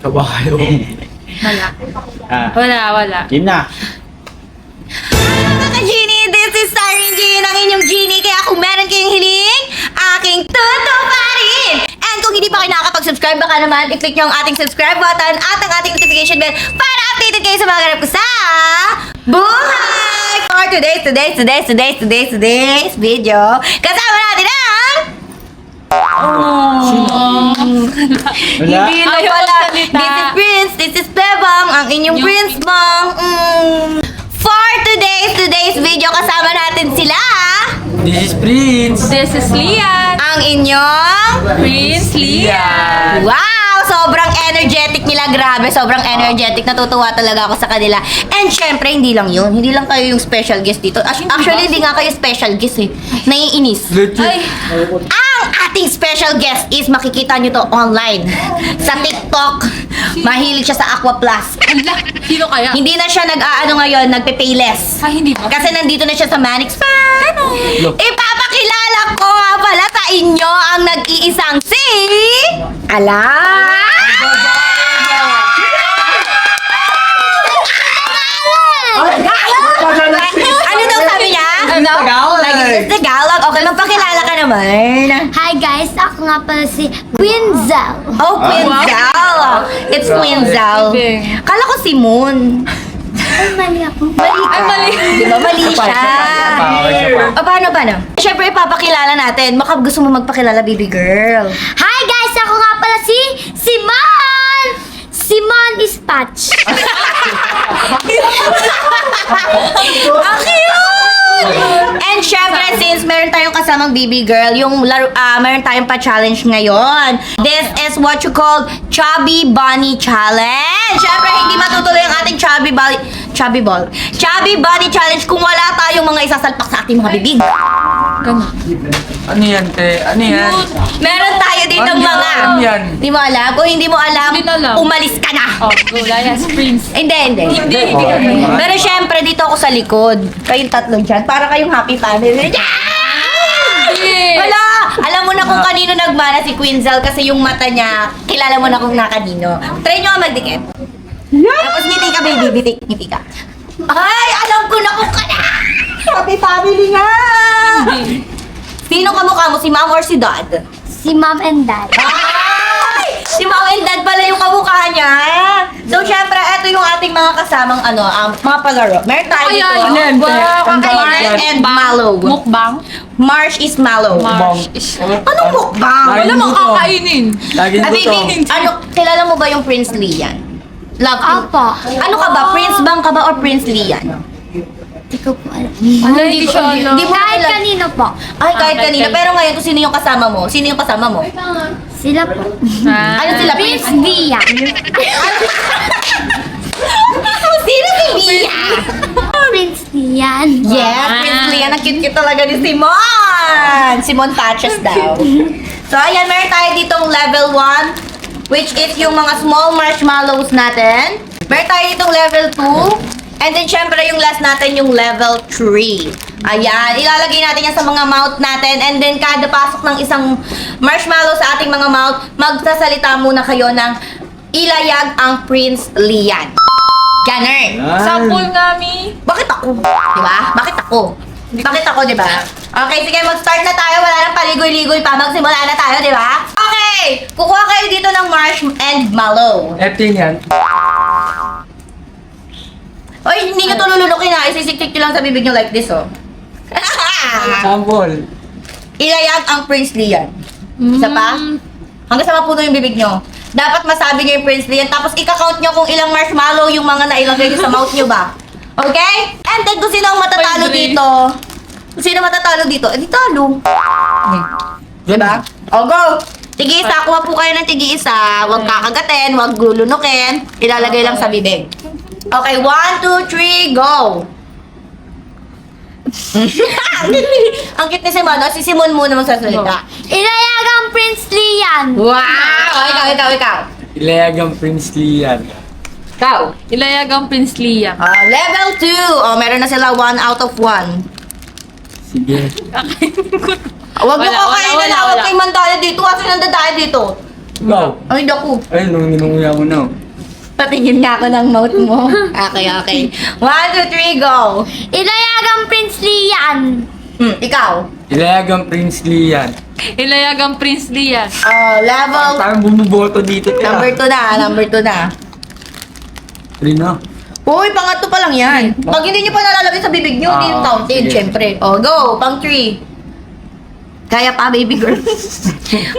Kabayo. Wala. Game na. Mga Genie, this is Siren Jean, ang inyong Genie. Kaya kung meron kayong hiling, aking tutuparin! And kung hindi pa kayo nakakapag-subscribe, baka naman i-click nyo ang ating subscribe button at ang ating notification bell para updated kayo sa mga ganap ko sa buhay! For today's video, kasama natin ang... Wala. Hindi na pala. This is Prince, this is Bebang, ang inyong Prince Bang. For today's video, kasama natin sila. This is Prince. This is Lian. Ang inyong Prince Lian. Wow! Sobrang energetic nila. Grabe, sobrang energetic. Natutuwa talaga ako sa kanila. And syempre, hindi lang yun. Hindi lang kayo yung special guest dito. Actually, hindi nga kayo special guest eh. Naiinis. Ay, Ang ating special guest is makikita nyo to online. Sa TikTok. Mahilig siya sa Aqua Plus. ala, sino kaya? Hindi na siya nag-aano ngayon, nagpe-payless. Ay, hindi ba? Kasi nandito na siya sa Manix Fan. Ipapakilala ko nga pala sa inyo ang nag-iisang si... Ala! Ano daw sabi niya? Ano? Like, it's Tagalog. Okay, magpakilala ka naman. Hi guys, ako nga pala si Quinzel. Oh, Quinzel. It's Quinzel. Kala ko si Moon. Ay, mali ako. Mali ka. Ay, mali. Di ba? Mali siya. O, paano? Siyempre, ipapakilala natin. Baka gusto mo magpakilala, baby girl. Hi guys, ako nga pala si Simon! Simon Dispatch. Ang cute! And syempre, since meron tayong kasamang baby girl, yung meron tayong pa-challenge ngayon. This is what you call Chubby Bunny Challenge. Syempre, hindi matutuloy ang ating Chubby Bunny Challenge kung wala tayong mga isasalpak sa ating mga bibig. Ano yan, te? Ano yan? Meron tayo dito Ano mga... yan? Hindi mo alam? Kung hindi mo alam, Hindi na alam. umalis ka na! Oh, wala yan, Prince. Hindi. Hindi. Pero syempre, dito ako sa likod. Kayong tatlo dyan. Para kayong happy family. Wala! Alam mo na kung kanino nagmana si Quinzel kasi yung mata niya, kilala mo na kung na kanino. Try nyo nga magdikit. Tapos ngiti ka, baby. Ngiti ka. Ay! Alam ko na kung kana! Happy family nga! Sino kamukha mo? Si mom or si dad? Si Mom and Dad. Ay! Si mom and dad pala yung kamukha niya. So, syempre, ito yung ating mga kasamang mga palaro. Meron tayo Kaya dito. yun. Marsh and Mallow. Mukbang? Marsh is Mallow. Marsh. Anong mukbang? Wala Laging mang luto. kakainin. Laging Ah, luto. baby, kilala mo ba yung Prince Lian? Love you. Opo. Ano ka ba? Prince Bang ka ba or Prince Lian? Hindi ko po alam. Ala, hindi siya alam. Di mo Kahit alam. kanino po. Ay, kahit kanina. Pero ngayon, kung sino yung kasama mo? Sino yung kasama mo? Sila po. Ano sila? Prince Dia. Sino si Mia? Prince Dian. Yes, Prince Lian. Ang cute-cute talaga ni Simon. Simon Patches daw. So, ayan, meron tayo ditong level 1, which is yung mga small marshmallows natin. Meron tayo ditong level 2. And then, syempre, yung last natin, yung level 3. Ayan, ilalagay natin yan sa mga mouth natin. And then, kada pasok ng isang marshmallow sa ating mga mouth, magsasalita muna kayo ng ilayag ang Prince Lian. Ganun. Sample nga, Mi. Bakit ako? Diba? Bakit ako? Bakit ako, diba? Okay, sige, mag-start na tayo. Wala nang paligoy-ligoy pa. Magsimula na tayo, diba? Okay! Kukuha kayo dito ng marsh and mallow. Ito yan. Oy, hindi nyo to lulunukin ha. Isisiktik nyo lang sa bibig nyo like this, oh. Sample. Ilayag ang Prince Lian. Isa pa? Hanggang sa mapuno yung bibig nyo. Dapat masabi nyo yung Prince Lian. Tapos ika-count nyo kung ilang marshmallow yung mga nailagay nyo sa mouth nyo ba. Okay? And then kung sino ang matatalo Pwede. dito. Kung sino matatalo dito, edi talo. Diba? O, go! Tigi-isa. Kuha po kayo ng tigi-isa. Huwag kakagatin, huwag lulunukin. Ilalagay lang sa bibig. Okay, 1, 2, 3, go! Ang cute ni Simon, no? Si Simon muna magsasalita. Ilayag ang Prince Lian. Wow! Ikaw. Ilayag ang Prince Lian. Ikaw. Ilayag ang Prince Lian. Level 2. Oh, meron na sila 1 out of 1. Sige. Huwag mo Wala, ko kayo wala, na huwag wala. kayo mandaya dito. Kasi nandadaya dito. Ikaw. Ay, naku. Ay, nung ninunguya mo na. Patingin nga ako ng mouth mo. Okay. 1, 2, 3, go. Ilayagang Prince Lian. Ikaw. Ilayagang Prince Lian. Ilayagang Prince Lian. Level Parang bumuboto dito. number 2 na. Number 2 na. 3 na. Uy, pangatlo pa lang yan. Pag hindi nyo pa nalalagay sa bibig nyo, hindi yung counted, sige. syempre. Go. Pang 3. Kaya pa, baby girl.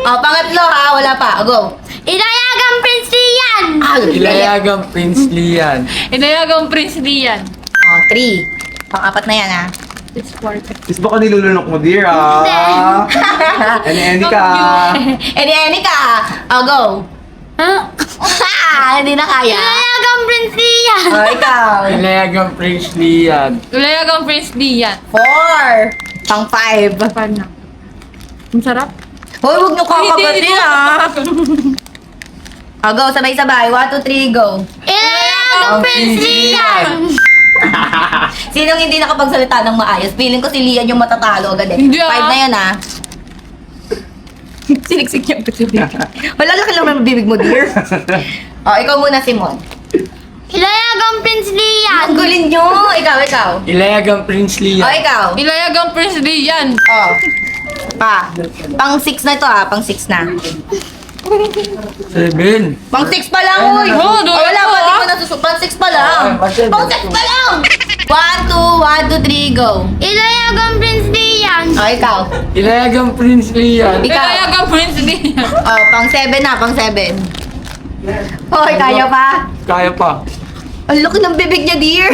Pangatlo ha. Wala pa. Go. Ilayagang Prince Lian. Ilayagang Prince Lian. Ilayagang Prince Lian. 3. Pang-apat na yan ha. Is baka nilulunok mo, dear, Any ka. Any ka. Go. Huh? Hindi na kaya. Ilayagang Prince Lian. Ikaw. Ilayagang Prince Lian. Ilayagang Prince Lian. 4. Pang 5. Paano? Ang sarap. Hoy, huwag nyo kakagatin ha. Go, sabay-sabay. 1, 2, 3, go. Ilayagang Prince Lian. Sinong hindi nakapagsalita ng maayos? Feeling ko si Lian yung matatalo agad eh. Hindi 5 na yun ha. Siniksik niya ba sa bibig? Wala laki lang ng bibig mo, dear. Ikaw muna, Simon. Ilayagang Prince Lian. Ang galing nyo. Ikaw. Ilayagang Prince Lian. Ikaw. Ilayagang Prince Lian. Pang 6 na ito pang 6 na. 7. Pang 6 pa lang, uy. Oh, doon Wala ako, pa, di ko nasusunod. Pang 6 pa lang. Pang 6 pa lang. 1, 2, 3, go. Ilayagang Prince Lian. Ikaw. Ilayagang Prince Lian. Ikaw. Ilayagang Prince Lian. Pang 7 na, pang 7. Hoy, kaya pa? Kaya pa. Ang laki ng bibig niya, dear.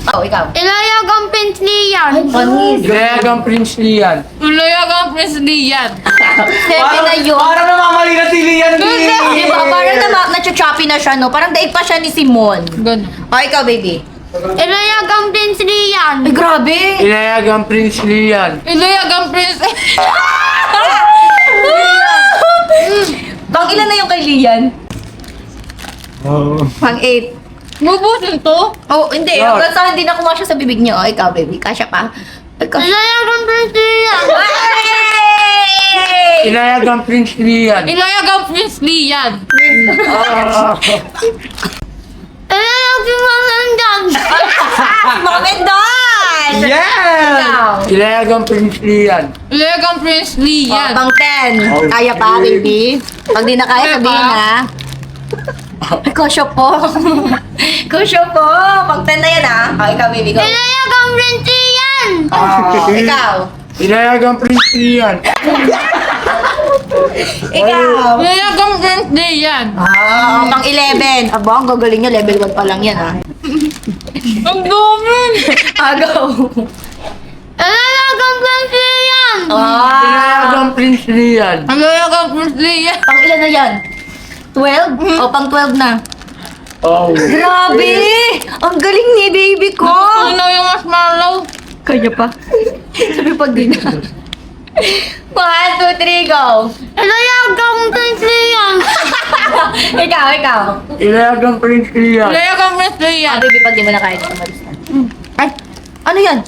Ikaw. Ilayagang Prince Lian. Panis. Ilayagang Prince Lian. Ilayagang Prince Lian. 7 na yun. Parang namamali na si Lian, Di ba? Parang na-choppy na siya, no? Parang daig pa siya ni Simon. Ganun. Ikaw, baby. Ilayagang Prince Lian. Ay, grabe. Ilayagang Prince Lian. Ilayagang Prince... Pang ilan na yung kay Lian? Pang 8. Mabusin to. Hindi. Lord. Hanggang sa hindi na kumasya sa bibig niyo. Ikaw, baby. Kasya pa. Ikaw. Ilayagang Prince Lian. Hey! Ilayagang Prince Lian. Ilayagang Prince Lian. Ilayagang Mamandan. Momentan! Yes! Ikaw. Ilayagang Prince Lian. Ilayagang Prince Lian. Pang 10. Kaya pa, baby. Pag di na kaya, Kaya sabihin pa. ha. Ay, kasya po. Kasya po. Pang 10 na yan ha. Ikaw, baby. Go. Ilayagang Prince Lian. Ikaw. Ilayagang Prince Lian. Ikaw. Ilayagang Prince Lian. Pang 11. Aba, ang gagaling niya. Level 1 pa lang yan ha. Ang dumi. Go. Ilayagang Prince Lian. Ilayagang Prince Lian. Ilayagang Prince Lian. Pang ilan na yan? 12? Pang 12 na. Oh. Grabe! Ang galing ni baby ko! Tunaw yung marshmallow. Kanya pa. Sabi pag di na. 1, 2, 3, go! Ilayagang Prince Lian. Ikaw. Ilayagang Prince Lian. Ilayagang Prince Lian. Baby, pag di mo na kaya, umalis na. Ay, ano yan?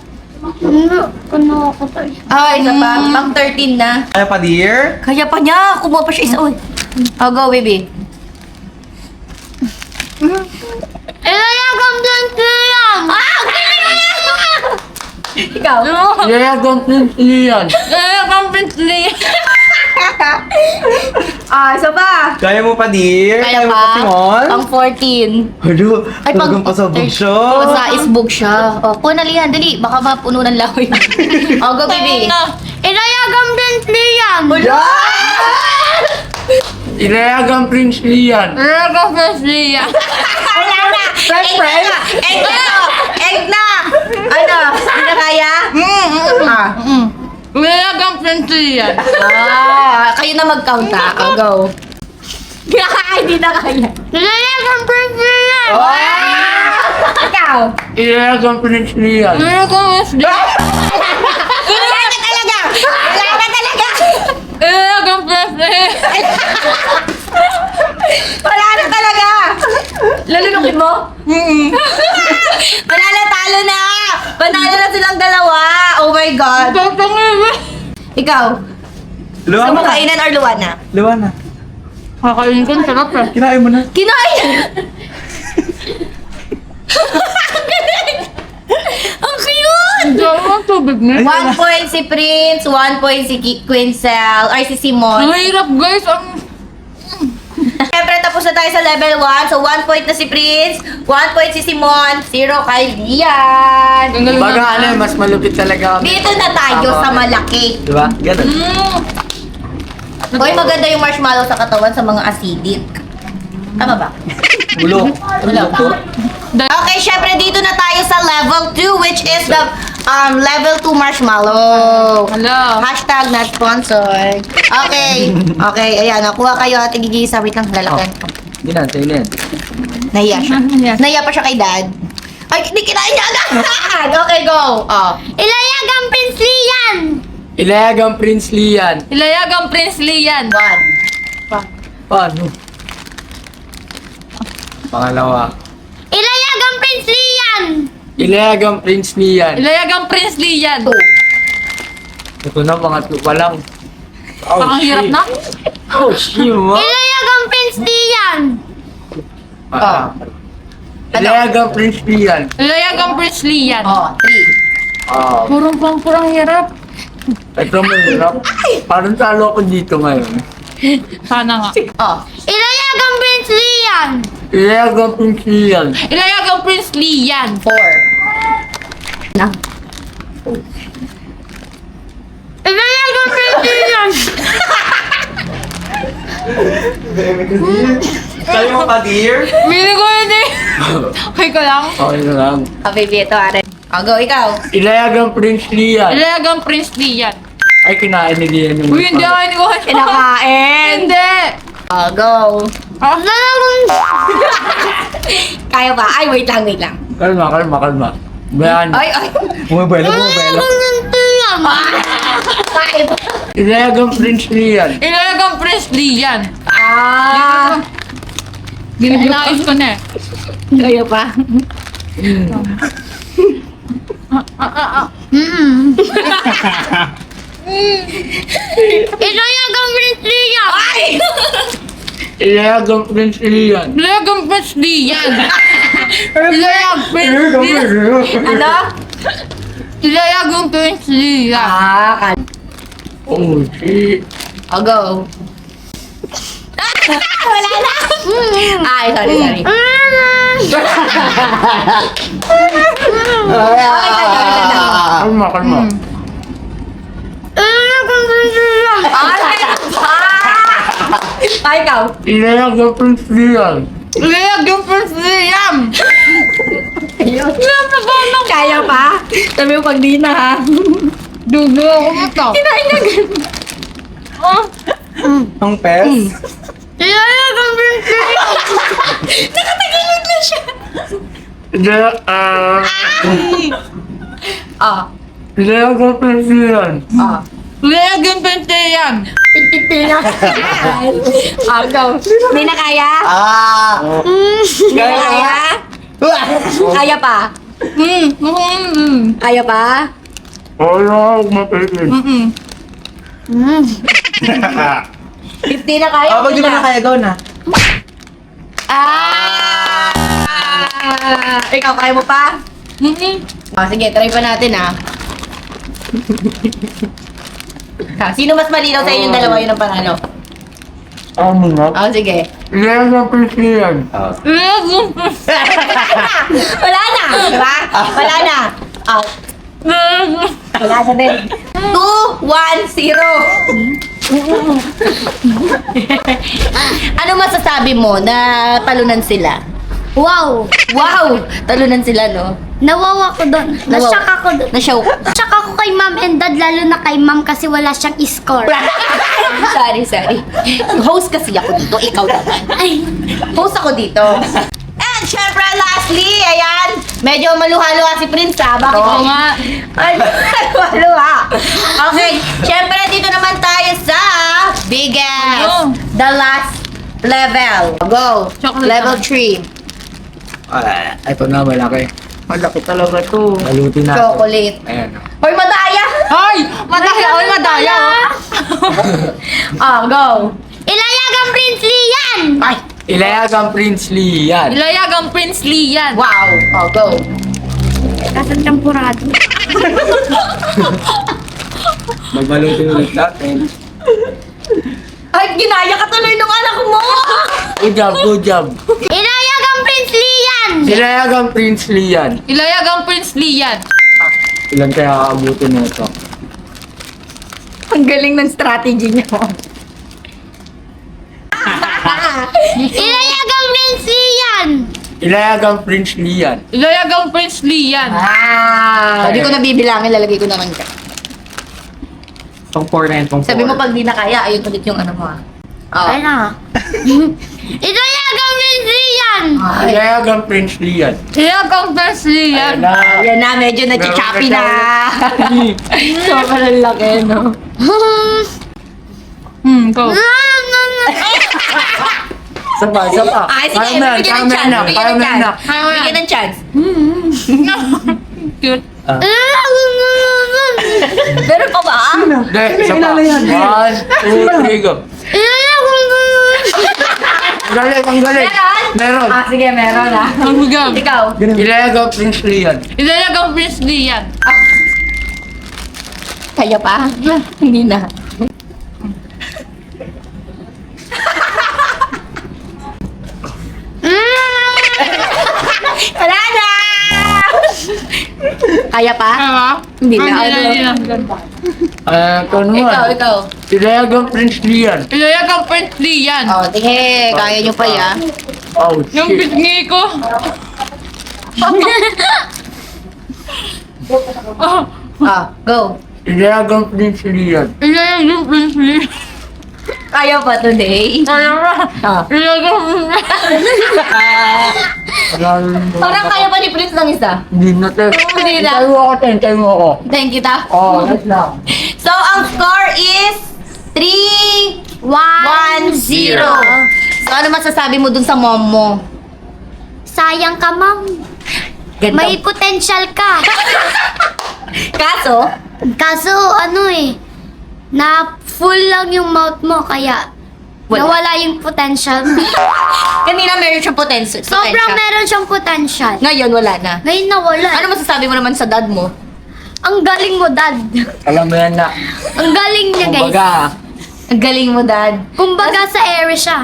Ano ako tayo? Isa pa. Pang 13 na. Kaya pa, dear? Kaya pa niya. Kumuha pa siya isa. Uy. Go, baby. Ilayagang Prince Lian. Ikaw. Ilayagang Prince Lian. Ilayagang Prince Lian. Isa pa. Kaya mo pa, dear? Kaya mo pa. Simon? Pang 14. Halo, Ay, talagang pasabog siya. Sa isbog siya. Kuha na Lian. Dali. Baka mapuno ng lahoy. Go, baby. Ilayagang Prince Lian. Ilayagang Prince Lian. Ilayagang Prince Lian. Egg na! Ano? Hindi na kaya? Ilayagang Prince Lian. Kayo na mag-count ha. Go. Hindi na kaya. Ilayagang Prince Lian. Ikaw. Ilayagang Prince Lian. Ilayagang Prince Lian. Wala ka talaga! Ilayagang Prince Lian. Wala na talaga! Lalunukin mo? Wala na, talo na! Panalo na silang dalawa. Oh my God. Ikaw, Luwa gusto mo na. kainan or luwa na? Luwa na. Kakainin ko, sarap eh. Kinain mo na. Kinain! Ang cute! Hindi ako ang tubig na. 1 point si Prince, 1 point si Quinzel, or si Simon. Ang hirap guys, ang... Siyempre, tapos na tayo sa level 1. So, 1 point na si Prince, 1 point si Simon, 0 kay Lian. Baga ano, mas malupit talaga kami. Dito na tayo sa malaki. Diba? Ganun. Hoy, maganda yung marshmallow sa katawan sa mga acidic. Tama ba? Bulok. Okay, syempre dito na tayo sa level 2, which is the level 2 marshmallow. Hello. Hashtag not sponsored. Okay. Okay, ayan. Nakuha kayo at igigisa. Wait lang, lalakyan ko. Hindi na, sa'yo na yan. Nahiya siya. Yes. Nahiya pa siya kay dad. Ay, hindi kinain niya agad. Okay, go. Oh. Ilayag ang Prince Lian! Ilayagang Prince Lian. Ilayagang Prince Lian. 1. Paano? Pangalawa. Ilayag ang Prince Lian! Ilayagang Prince Lian. Ilayagang Prince Lian. Ito na, pangatlo pa lang. Parang hirap na. Oh, shima. Ilayag ang Prince Lian! Ilayagang Prince Lian. Ilayagang Prince Lian. Oh, 3. Purong hirap. Ito mo hirap. Parang talo ako dito ngayon. Sana nga. Oh. Ilayag ang Prince Lian! Ilayagang Prince Lian. Ilayagang Prince Lian. 4. Na. Ilayag ang Prince Lian! Sabi mo pa, dear? Bili ko yun eh. Okay ko lang. Okay na lang. Oh, baby, ito, are. Oh, go, ikaw. Ilayagang Prince Lian. Ilayagang Prince Lian. Ay, kinain ni Lian yung Uy, hindi ako hindi ko. Kinakain. Hindi. Oh, go. Ah, Kaya ba? Ay, wait lang, wait lang. Kalma. Bayan. Ay. Bumabelo, bumabelo. Kaya ba? Ilayagang Prince Lian. Ilayagang Prince Lian. Ginagayos ko na eh. Kaya pa? Ilayag ang Prince Lian! Ay! Ilayagang Prince Lian. Ilayagang Prince Lian. Ilayagang Prince Lian. Ano? Ilayagang Prince Lian. Oh, shit. Oh, go. Wala na. Ay, sorry. Okay, Kalma. Ilayag ang Prince Lian! Ay, ikaw. Ilayagang Prince Lian. Ilayagang Prince Lian. Kaya pa? Sabi mo pag di na, ha? Dugo ako ito. Kinain na ganun. Ang pes? Ilayag ang Prince Lian! Nakatagilid na siya. Ilayagang Prince Lian. Ilayagang Prince Lian. Pitik na. Go. Hindi na kaya? Hindi na kaya? Kaya pa? Kaya pa? Wala akong mapigil. 50 na kaya? Pag di mo na kaya, go na. Ikaw, kaya mo pa? Sige, try pa natin, Sino mas malinaw sa inyong dalawa yun ang panalo? Ano na? Sige. Ilayagang Prince Lian. Ilayagang Prince Wala na! Diba? Wala na. Wala na din. 2, 1, 0. Ano masasabi mo na talunan sila? Wow! Wow! Talunan sila, no? Nawawa ko doon. Nashock ako doon. Na-show. Nashock ako kay mom and dad, lalo na kay mom kasi wala siyang score. sorry. Host kasi ako dito. Ikaw naman. Ay, Host ako dito. And syempre, lastly, ayan, medyo maluha-luha si Prince, Bakit? Oo nga. Ay, maluha. Okay, syempre, dito naman tayo sa biggest. Ano? The last level. Go. Chocolate Level naman. 3. Ito na, malaki. Malaki talaga to. Balutin natin. Chocolate. Ayan. Hoy, madaya! Ay! Madaya! Ay, madaya! Go. Ilayagang Princely yan! Ay, Ilayagang Princely yan. Ilayagang Prince Lee yan. wow. Go. Kasang tempurado. Magbalutin ulit natin. Ay, ginaya ka tuloy nung anak mo! Good job, good job. Ilayagang Princely yan! Ilayagang Princely yan. Ilayagang Prince Lee yan. Ilan kaya aabutin mo ito? Ang galing ng strategy niyo. Ilayagang Princely yan! Ilayagang Princely yan. Ilayagang Prince Lee yan. Hindi ko na bibilangin, lalagay ko na lang dyan. Itong 4 na yan, itong 4. Sabi mo pag di na kaya, ayun ulit yung ano mo ah. Ay na. Ilayagang Princely yan! Ilayagang Princely yan. Ilayagang Prince Lee yan. Ayan na. Yan na, medyo na-chappy na. Sobrang laki, no? Go. Isa pa, isa pa. Ay, sige, Kaya mo yan, bigyan kaya ng mo yan, chance. kaya mo yan. Bigyan ng chance. Cute. Meron pa ba? Hindi, isa pa. 1, 2, 3, go. Ang galing, ang galing. Meron. Sige, meron ah. Ang bigam. Ikaw. Ilayagang Princely yan. Ilayagang Prince Lee yan. Kaya pa? Hindi na. Wala na! Kaya pa? Kaya? Hindi na. Hindi na. Ito naman. Ikaw. Ilayagang Princely yan. Ilayagang Prince Lee yan. Oh, tinghe. Kaya nyo pa ya. Oh, Yung shit. pisngi ko. Go. Ilayagang Princely yan. Ilayagang Prince Lee. Kaya pa today. Kaya ba? Ilayagang Parang kaya pa ni Prince ng isa. Hindi na, te. Hindi na. Tayo mo ako, te. Tayo mo ako. Thank you, ta. Oh, that's lang. So, ang score is 3-1-0. So, ano masasabi mo dun sa mom mo? Sayang ka, ma'am. Ganda. May potential ka. Kaso, Kaso, ano eh, na full lang yung mouth mo, kaya nawala yung potential mo. kanina meron siyang potential. Sobrang meron siyang potential. Ngayon, wala na. Ngayon nawala. Ano masasabi mo naman sa dad mo? Ang galing mo, dad. Alam mo yan na. Ang galing niya, guys. Kumbaga, Ang galing mo, dad. Kumbaga sa ere siya.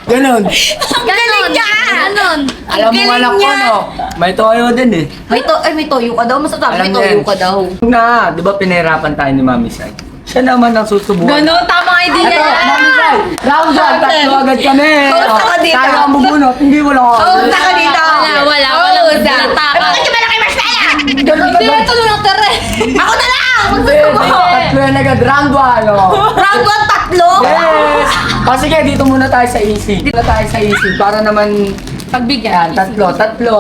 ganun. Ganon. Ganon. Alam mo galing anak ko, niya. no? May toyo din eh. May toyo ka daw. Masasabi, may Alam toyo niya. ka daw. Na, di ba pinahirapan tayo ni Mami Sai? Siya naman ang susubukan. Ganon, tamang idea Ito, yan. Mami Sai! Round one, tatlo agad kami! Kamusta ka dito? Tayo ang bubunot, hindi mo lang ako. Kamusta ka dito? Wala. Oh, Walang tapa. Bakit yung malaki Marcela? Ganun Hindi agad. na tuloy ng tere. Ako na lang! Kung Hindi, gusto mo. tatlo yan agad. Round one, oh. Round 1, tatlo. Yes! O sige, dito muna tayo sa easy. Dito tayo sa easy para naman Pagbigyan. tatlo. Tatlo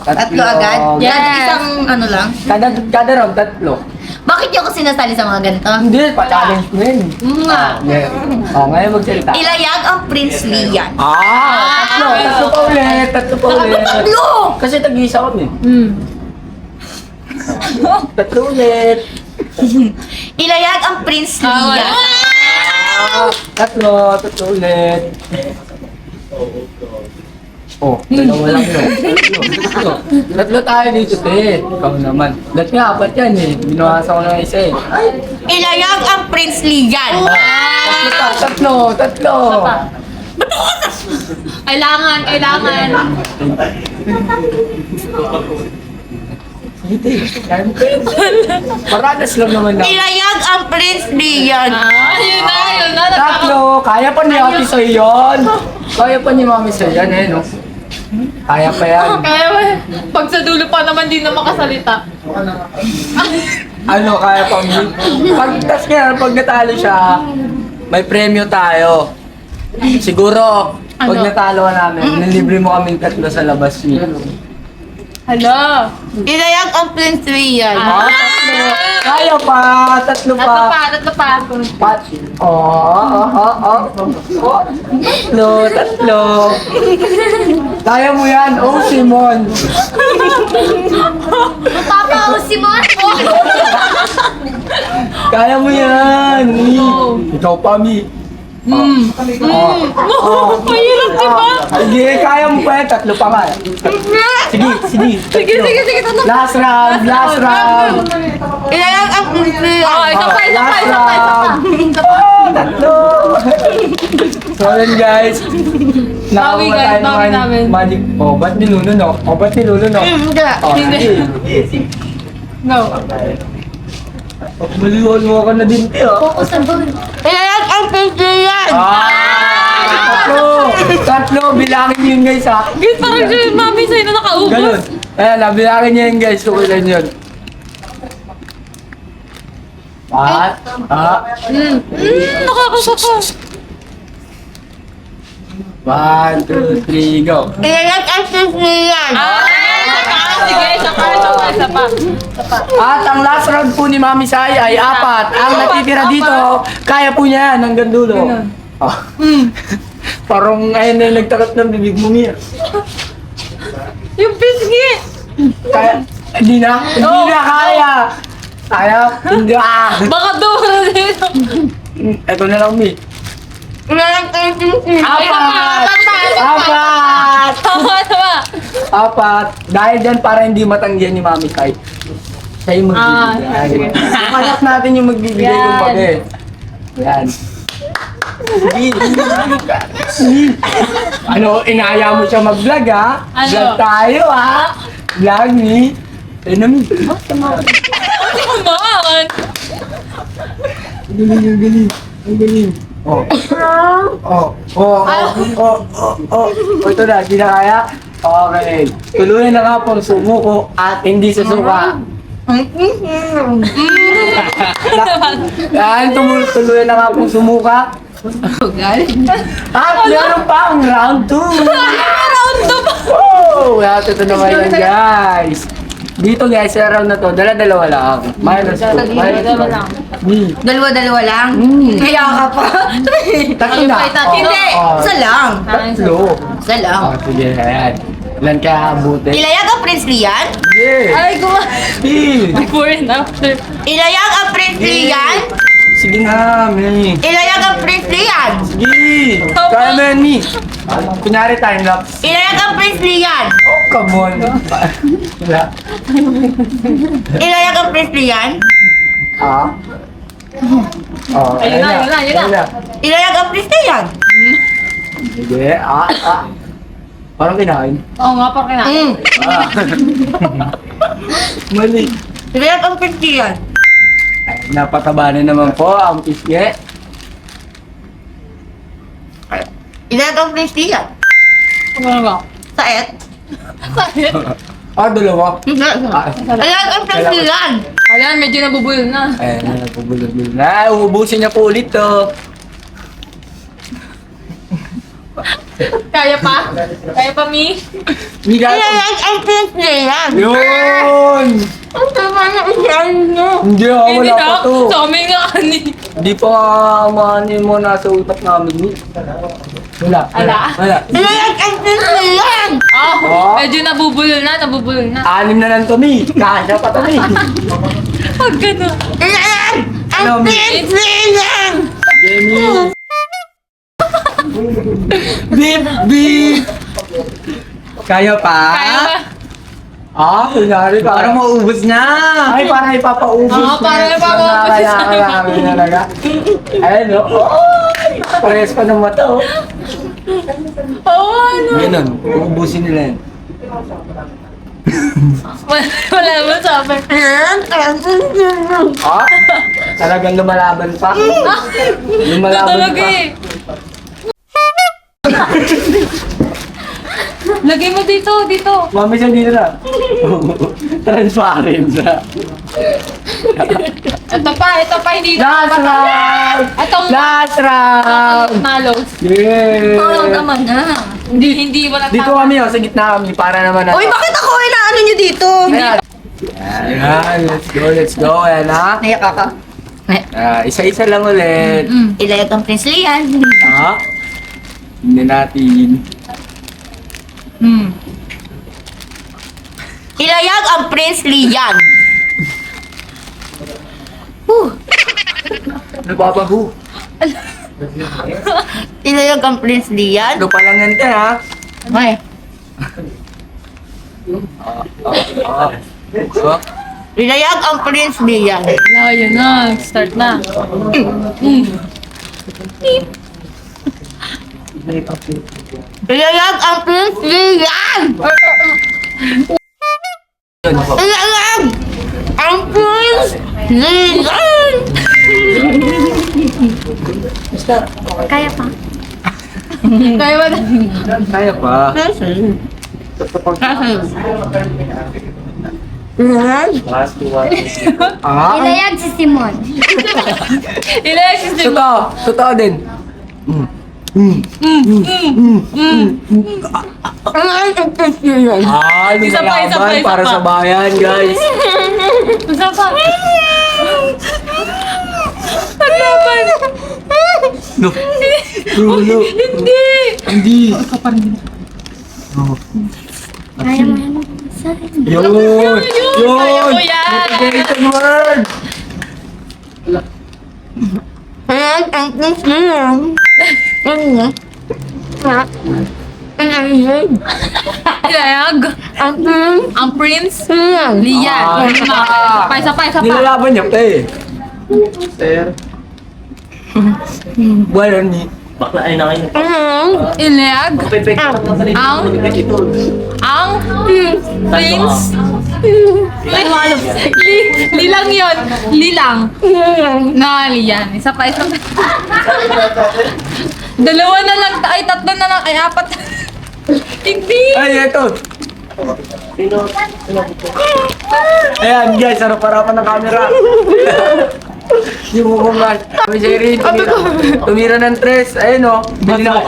agad? Yes. Dad, isang ano lang? Kada round, tatlo. Bakit yung ako sinasali sa mga ganito? Hindi, pa-challenge mo yun. Nga. Yeah. O, ngayon magsalita. Ilayag ang Prince Lian. Tatlo. Tatlo pa ulit. Tatlo pa ulit. Tatlo! Kasi tag-isa kami. Tatlo ulit. Ilayag ang Prince Lian. Tatlo ulit. Oh, dalawa lang yun. Tatlo tayo dito, te. Ikaw naman. Dati nga, apat yan eh. Binawasa ko na isa eh. Ilayag ang Prince Lian. Tatlo. Kailangan. Hindi. Paradas lang naman lang. Ilayag ang Prince Lian. Yun na. Tatlo. Kaya pa ni Ate Soy yun. Kaya pa ni Mami Soy yan eh, no? Kaya pa yan. Kaya pag sa dulo pa naman di na makasalita. Ano, kaya pa mo? Tas kaya, pag natalo siya, may premyo tayo. Siguro, pag Ano? natalo ka namin, nilibre mo kaming tatlo sa labas niyo. Hala. Ilayag ang Prince Lian. Tatlo. Kaya Kaya pa! Tatlo pa! Tatlo pa. Pat. Tatlo. Kaya mo yan. Oh, Simon. Papa, si Mon. Kaya mo yan. Ikaw pa, Mi. Mahirap, di ba? Sige, kaya mo pa yan. Tatlo pa nga. Sige. Sige, tatlo. Last round. Ilan ang prinsli? Oh, isa pa. Tatlo. So, yun guys. Bawi, guys. Bawi namin. Magic. Oh, ba't niluno? Hindi. Oh, sige. Go. Maliwan mo ka na din, Tio. Ilan ang prinsli yan? Tatlo. Bilangin niyo yun, guys, ha? Guys, parang siya yung mami sa'yo na nakaubos. Ganun. Ayan, bilangin niyo yun, guys. Tukulan yun. Pat. Nakakasaka. 1, 2, 3, go. Ilan ang prinsli yan? Sige, isa pa. At ang last round po ni Mami Sai ay 4. Ang natitira dito, kaya po niya yan hanggang dulo. Oh. Parang ngayon na yung nagtakot ng bibig mo, Mia. Yung pisngi. Kaya, hindi na kaya. Kaya, hindi. Baka doon dito. Ito na lang, Mi. Ilan ang prinsli? 4. Dahil dyan para hindi matanggihan ni Mami Sai. Siya yung magbibigay. Anak natin yung magbibigay ng pag Yan. Ano, inaya mo siya mag-vlog, ha? Ano? Vlog tayo, ha? Vlog ni... Enemy. Kumaan. Ang galing. Ito na, hindi na kaya? Okay. Tuluyan na nga pong sumuko at hindi susuka. Yan, tuluyan na nga pong sumuka. At meron pang round 2. Round 2 pa. Oh, ito naman yan, guys. Dito guys, sa round na to, dala-dalawa lang. -2. Dalawa lang. Dalawa-dalawa lang? Kaya ka pa. Tatlo na. Hindi, isa lang. Tatlo. Isa lang. Sige, ayan. Ilan kaya buti? Ilayag ang prinsli yan? Sige. Ay, Sige. before and after. Ilayag ang prinsli yan? Sige nga, Mi. Ilayag ang prinsli yan? Sige. Kaya mo yan, Mi. Kunyari time-lapse. Ilayag ang prinsli yan? Oh, come on. Wala. Ilayag ang prinsli yan? Ah? Oh, Ayun na. Ilayag ang prinsli yan? Sige. Parang kinain. Oo nga, parang kinain. Mali. Ilayag ang prinsli yan? Ay, napataba na naman po ang pisngi. Ilayag ang prinsli yan? Ano ba? Saet? Dalawa. Ilayag ang prinsli yan? Ayan, medyo nabubulol na. Ayan, nagpubulog-bulog na. Uubusin niya po ulit to. Kaya pa? Kaya pa, Mi? Miguel. Ilayag ang prinsli yan? Yun! Ang tama na iyan nyo. Hindi Hindi wala na. pa to. Sa amin nga kanina. Hindi pa maano mo nasa utak namin ni. Wala. Ilayag ang prinsli yan? Oh, medyo nabubulol na. 6 na lang to, Mi. Kasya pa to, Mi. Pag gano'n. Ilayag Ano, ang Mi? prinsli yan? Jamie. Beep. Kaya pa? Kaya pa? Kunyari pa. Parang maubos na. Ay, parang ipapaubos na. Parang ipapaubos na. Kaya talaga. Ayun, Ay, parehas pa ng mata, oh. Oo, ano? Ganun, uubusin nila yan. Wala naman sabi. Talagang lumalaban pa. Ito Lumalaban talaga pa. eh. Lagay mo dito. Mami siya dito na. Transparent na. Ito pa, hindi na. Last round! Itong Last round! malos. Yeah! Oo naman na. Hindi, wala Dito kami, sa gitna kami, para naman na. Uy, bakit ako inaano nyo dito? Ayan. Yan, let's go. Ayan ha. Naiyak ako. Isa-isa lang ulit. Ilayag ang Prince Lian. Ha? Hindi natin. Ilayag ang Prince Lian. Nababago. Ilayag ang Prince Lian. Ano pa lang yan te ha? Ay. Ilayag ang Prince Lian. Ayun na, start na. Ilayag ang Prince Lian. Ilayag ang Prince Lian. Kaya pa. Kaya ba? Kaya pa. Ah? Ilayag si Simon. Ilayag si Simon. Totoo din. Isa pa, isa pa, isa para pa. sa bayan, guys. Isa pa. Paglaban. No. No. Hindi. Hindi. Kaya mo yan. Sorry. Yun. Kaya ko yan. Motivation word. Ilayag ang Prince Lian. Ilayag. Ang Prince Lian. Isa pa. Nilalaban niya pa eh. Sir. Wala ni. Ilayag. Ang Prince. Lilang yun. Lilang. Na, Lian. Isa pa. Dalawa na lang. Ay, tatlo na lang. Ay, apat. Hindi. Ay, ito. Ayan guys, harap-harapan ng camera. Yung mukhang kami sa Erin, tumira ng tres. Ayun o. Bili na.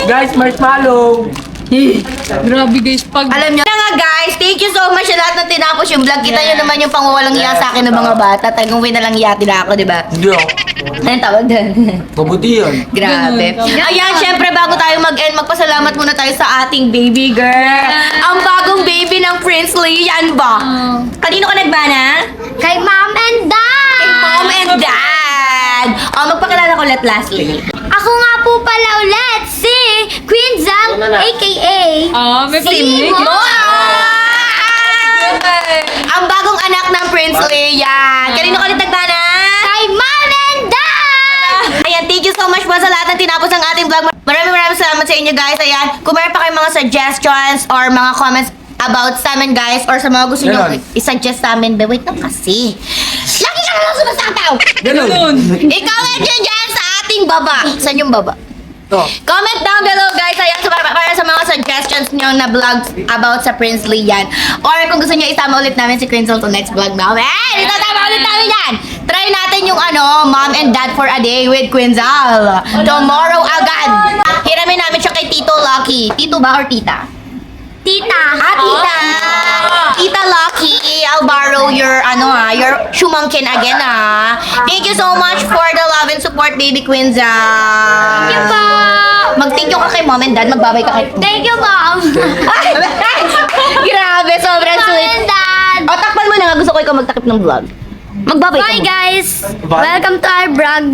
Guys, marshmallow. Grabe guys. Pag Alam nyo na nga guys, thank you so much sa lahat ng tinapos yung vlog. Kita nyo naman yung panguwalang iya sa akin ng mga bata. Tagang na lang iya nila ako, di ba? Hindi ako. Anong tawag doon? Mabuti yan. Grabe. Ayan, syempre bago tayo mag-end, magpasalamat muna tayo sa ating baby girl. Ang bagong baby ng Prince Lian ba? Kanino ka nagbana? Kay Mom and Dad! Kay Mom and Dad. Magpakilala ko ulit lastly. Ako nga po pala ulit si Queen Zang, a.k.a. may Si pag- Mo! Ang bagong anak ng Prince Lian. Kanino ka ulit nagbana? Kay Mom and Dad! Ayan, thank you so much po sa lahat ng tinapos ng ating vlog. Maraming salamat sa inyo guys. Ayan, kung meron pa kayong mga suggestions or mga comments about sa amin guys or sa mga gusto nyo Ganon. i-suggest sa amin, wait lang kasi. Lagi ka na lang sumasapaw! Ganun. I-comment nyo dyan sa ating baba. Saan yung baba? Ito. Comment down below guys, ayan, para sa mga suggestions nyo na vlogs about sa Prince Lian. Or kung gusto nyo isama ulit namin si Quinzel to next vlog namin. Isama ulit namin yan! Try natin yung Mom and Dad for a Day with Quinzel. Tomorrow agad. Hiramin namin siya kay Tito Lucky. Tito ba or Tita? Tita! Tita! Tita Lucky, I'll borrow your, your shumangkin again, Thank you so much for the love and support, baby Quinzel. Thank you po! Mag-thank you ka kay Mom and Dad, magbabay ka kay... Thank you, Mom! Grabe, sobrang Mom sweet. and Dad! O, takpan mo na nga, gusto ko ikaw magtakip ng vlog. Magbabay ka Bye mo. guys! Welcome to our vlog!